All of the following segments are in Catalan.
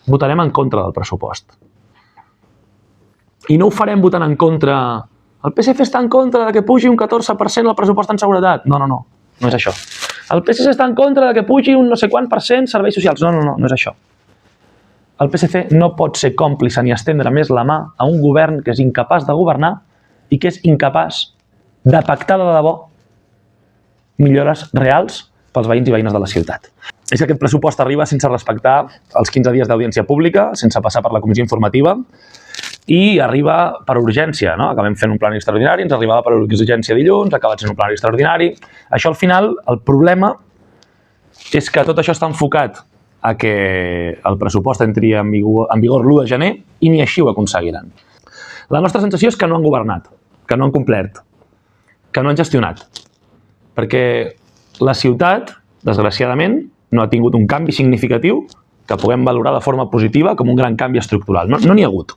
votarem en contra del pressupost. I no ho farem votant en contra... El PSC està en contra de que pugi un 14% el pressupost en seguretat. No és això. El PSC està en contra de que pugi un no sé quant % serveis socials. No és això. El PSC no pot ser còmplice ni estendre més la mà a un govern que és incapaç de governar i que és incapaç de pactar de debò millores reals pels veïns i veïnes de la ciutat. És que aquest pressupost arriba sense respectar els 15 dies d'audiència pública, sense passar per la comissió informativa, i arriba per urgència, no? Acabem fent un plenari extraordinari, ens arribava per urgència dilluns, ha acabat sent un plenari extraordinari. Això al final, el problema és que tot això està enfocat a que el pressupost entri en vigor l'1 de gener i ni així ho aconseguiran. La nostra sensació és que no han governat, que no han complert, que no han gestionat, perquè la ciutat, desgraciadament, no ha tingut un canvi significatiu que puguem valorar de forma positiva com un gran canvi estructural. No n'hi ha hagut.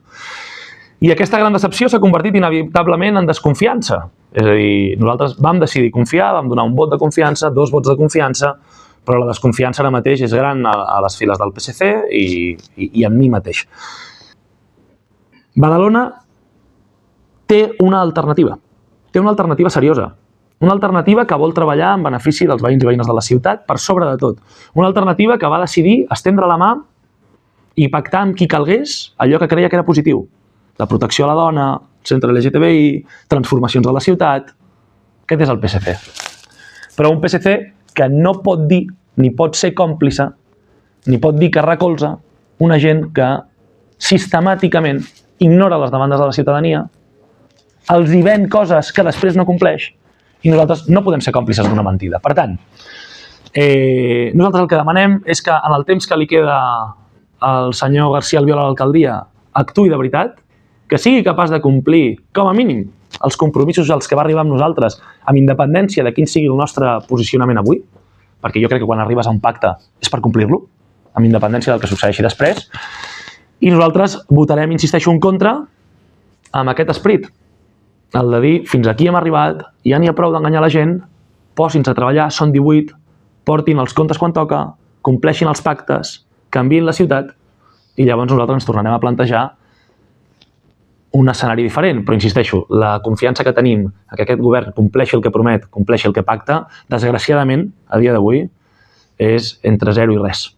I aquesta gran decepció s'ha convertit inevitablement en desconfiança. És a dir, nosaltres vam decidir confiar, vam donar un vot de confiança, 2 vots de confiança, però la desconfiança ara mateix és gran a les files del PSC i en mi mateix. Badalona té una alternativa seriosa. Una alternativa que vol treballar en benefici dels veïns i veïnes de la ciutat per sobre de tot. Una alternativa que va decidir estendre la mà i pactar amb qui calgués allò que creia que era positiu. La protecció a la dona, centre LGTBI, transformacions de la ciutat... Aquest és el PSC. Però un PSC que no pot dir, ni pot ser còmplice, ni pot dir que recolza una gent que sistemàticament ignora les demandes de la ciutadania, els hi ven coses que després no compleix, i nosaltres no podem ser còmplices d'una mentida. Per tant, nosaltres el que demanem és que en el temps que li queda al senyor García Albiol a l'alcaldia actuï de veritat, que sigui capaç de complir, com a mínim, els compromisos als que va arribar amb nosaltres, amb independència de quin sigui el nostre posicionament avui, perquè jo crec que quan arribes a un pacte és per complir-lo, amb independència del que succeeixi després, i nosaltres votarem, insisteixo, en contra amb aquest esperit, el de dir, fins aquí hem arribat, ja n'hi ha prou d'enganyar la gent, posin-se a treballar, són 18, portin els comptes quan toca, compleixin els pactes, canviïn la ciutat, i llavors nosaltres ens tornarem a plantejar un escenari diferent, però insisteixo, la confiança que tenim que aquest govern compleixi el que promet, compleixi el que pacta, desgraciadament, a dia d'avui, és entre 0 i res.